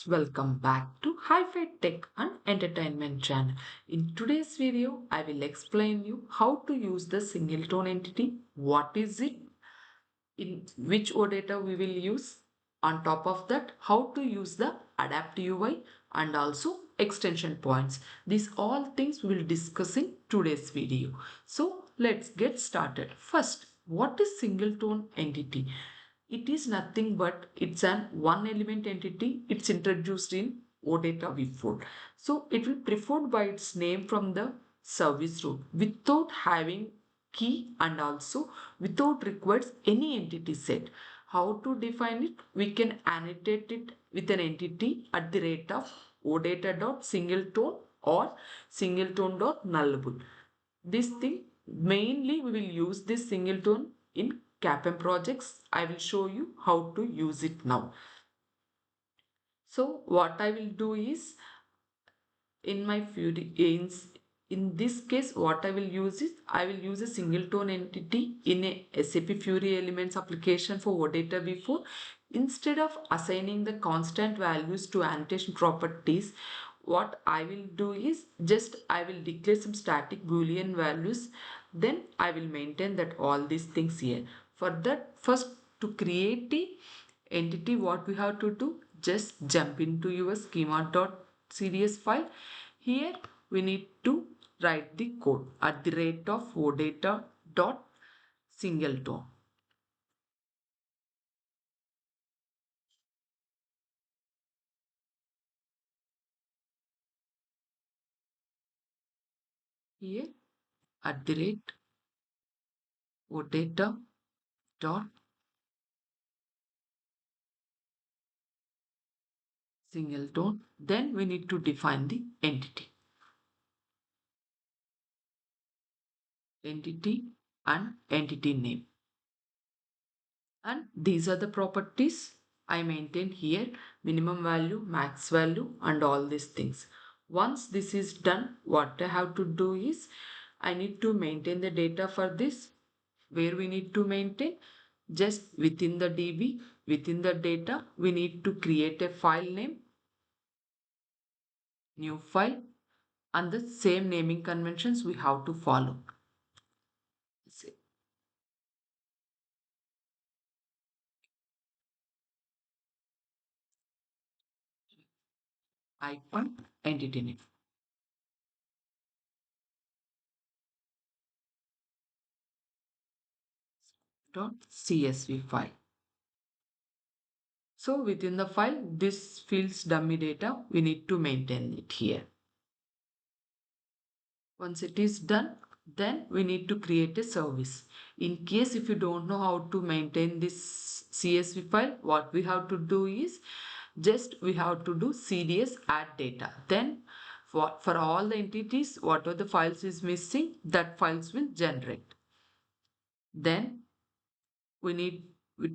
Welcome back to Hi-Fi Tech and Entertainment channel. In today's video, I will explain you how to use the singleton entity, what is it, in which OData we will use. On top of that, how to use the adapt UI and also extension points. These all things we will discuss in today's video. So let's get started. First, what is singleton entity? It is nothing but it's an one element entity. It's introduced in OData before. So it will preferred by its name from the service root without having key and also without requires any entity set. How to define it? We can annotate it with an entity at the rate of odata.singleton or singleton.nullable. This thing mainly we will use this singleton in CAPM projects. I will show you how to use it now. So what I will do is in my Fury in this case what I will use is I will use a singleton entity in a SAP Fury Elements application for OData before. Instead of assigning the constant values to annotation properties, what I will do is just I will declare some static boolean values, then I will maintain that all these things here. For that, first to create a entity, what we have to do, just jump into your schema.cds file. Here we need to write the code at the rate of odata.singleton. Here at the rate odata.singleton. Then we need to define the entity and entity name. And these are the properties I maintain here: minimum value, max value, and all these things. Once this is done, what I have to do is I need to maintain the data for this. Where we need to maintain? Just within the DB, within the data, we need to create a file name, new file, and the same naming conventions we have to follow. Icon entity name dot CSV file. So within the file, this fields dummy data, we need to maintain it here. Once it is done, then we need to create a service. In case if you don't know how to maintain this CSV file, what we have to do is just we have to do CDS add data. Then for all the entities, whatever the files is missing, that files will generate. Then we need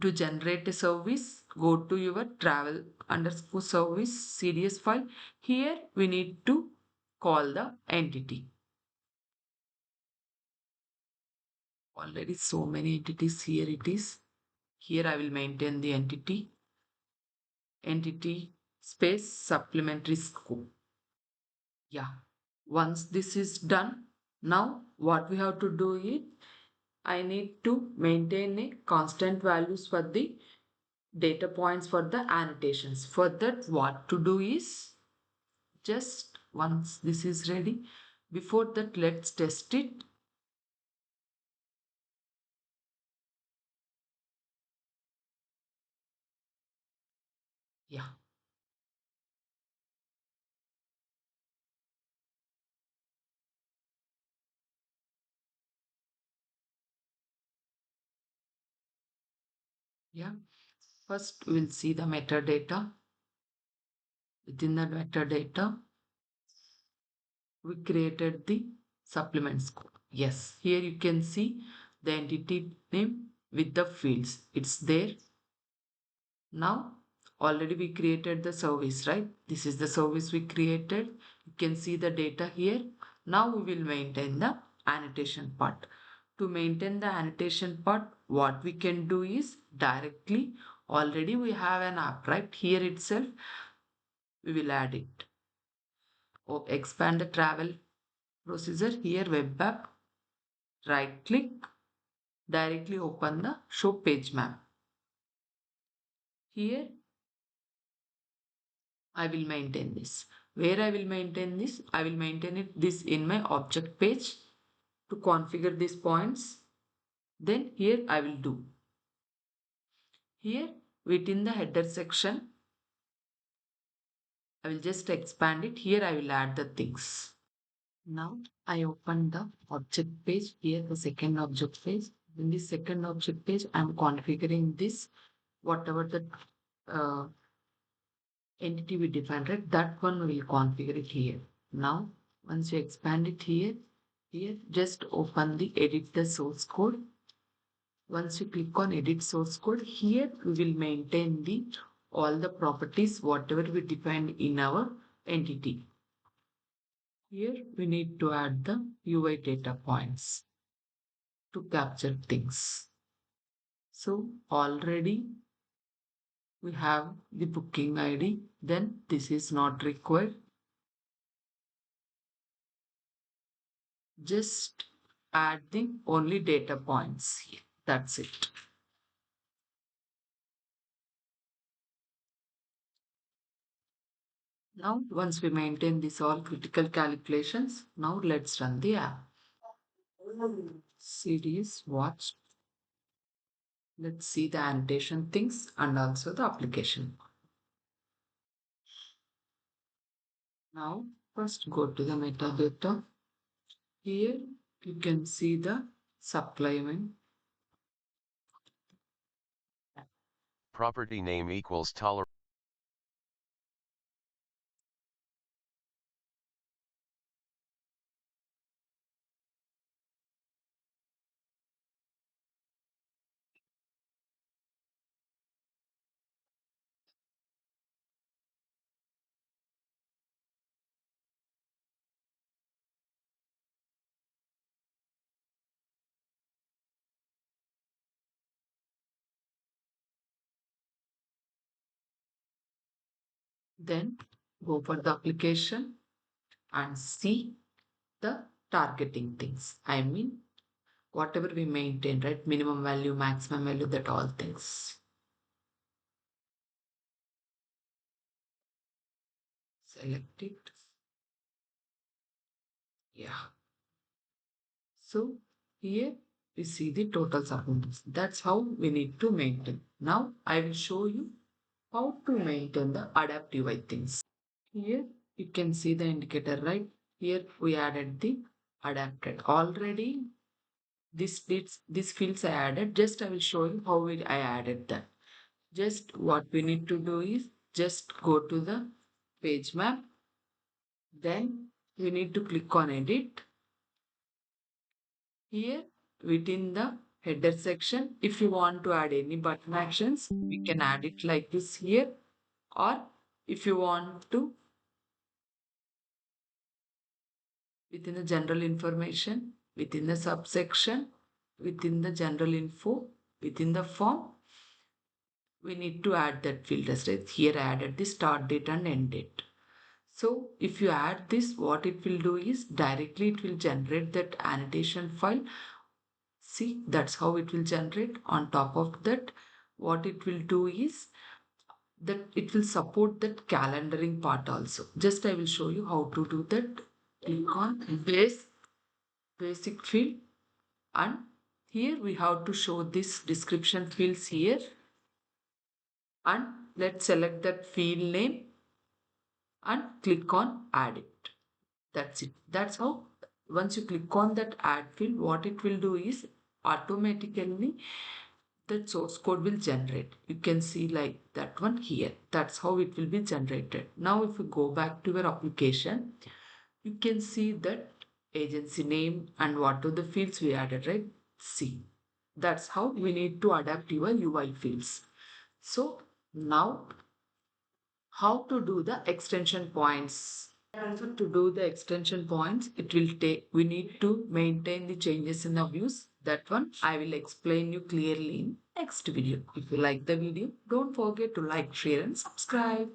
to generate a service. Go to your travel underscore service CDS file. Here we need to call the entity. Already so many entities. Here it is. Here I will maintain the entity space supplementary scope. Yeah. Once this is done, now what we have to do is I need to maintain a constant values for the data points for the annotations. For that, what to do is just once this is ready, before that let's test it. Yeah. Yeah. First we'll see the metadata. Within the metadata, we created the supplement scope. Yes, here you can see the entity name with the fields. It's there. Now already we created the service, right? This is the service we created. You can see the data here. Now we will maintain the annotation part. To maintain the annotation part, what we can do is directly, already we have an app right here itself. we will add it. Or expand the travel procedure. Here web app, right click, directly open the show page map. Here I will maintain this. Where I will maintain this? I will maintain this in my object page to configure these points. Then here I will do. Here within the header section, I will just expand it. Here I will add the things. Now I open the object page. Here the second object page. In this second object page, I am configuring this, whatever the entity we defined, right? That one we will configure it here. Now, once you expand it here, just open the edit the source code. Once you click on edit source code, here we will maintain the all the properties whatever we defined in our entity. Here we need to add the UI data points to capture things. So already we have the booking ID, then this is not required. Just add the only data points here. That's it. Now, once we maintain this all critical calculations, now let's run the app. Series watch. Let's see the annotation things and also the application. Now, first go to the metadata. Here you can see the subclaiming. Property name equals tolerance. Then go for the application and see the targeting things. I mean, whatever we maintain, right? Minimum value, maximum value, that all things. Select it. Yeah. So here we see the total supplements. That's how we need to maintain. Now I will show you how to maintain the adaptive UI things. Here you can see the indicator, right? Here we added the adapted. Already this fields I added. Just I will show you how I added that. Just what we need to do is just go to the page map. Then we need to click on edit. Here within the header section, if you want to add any button actions, we can add it like this here. Or if you want to, within the general information, within the subsection, within the general info, within the form, we need to add that filters. Right? Here I added the start date and end date. So if you add this, what it will do is directly it will generate that annotation file. See, that's how it will generate. On top of that, what it will do is that it will support that calendaring part also. Just I will show you how to do that. Click on basic field, and here we have to show this description fields here, and let's select that field name and click on add it. That's it. That's how once you click on that add field, what it will do is automatically that source code will generate. You can see like that one here. That's how it will be generated. Now if you go back to your application, you can see that agency name and what are the fields we added, right? See, that's how we need to adapt your UI fields. So now how to do the extension points. So to do the extension points, it will take, we need to maintain the changes in the views. That one I will explain you clearly in next video. If you like the video, don't forget to like, share and subscribe.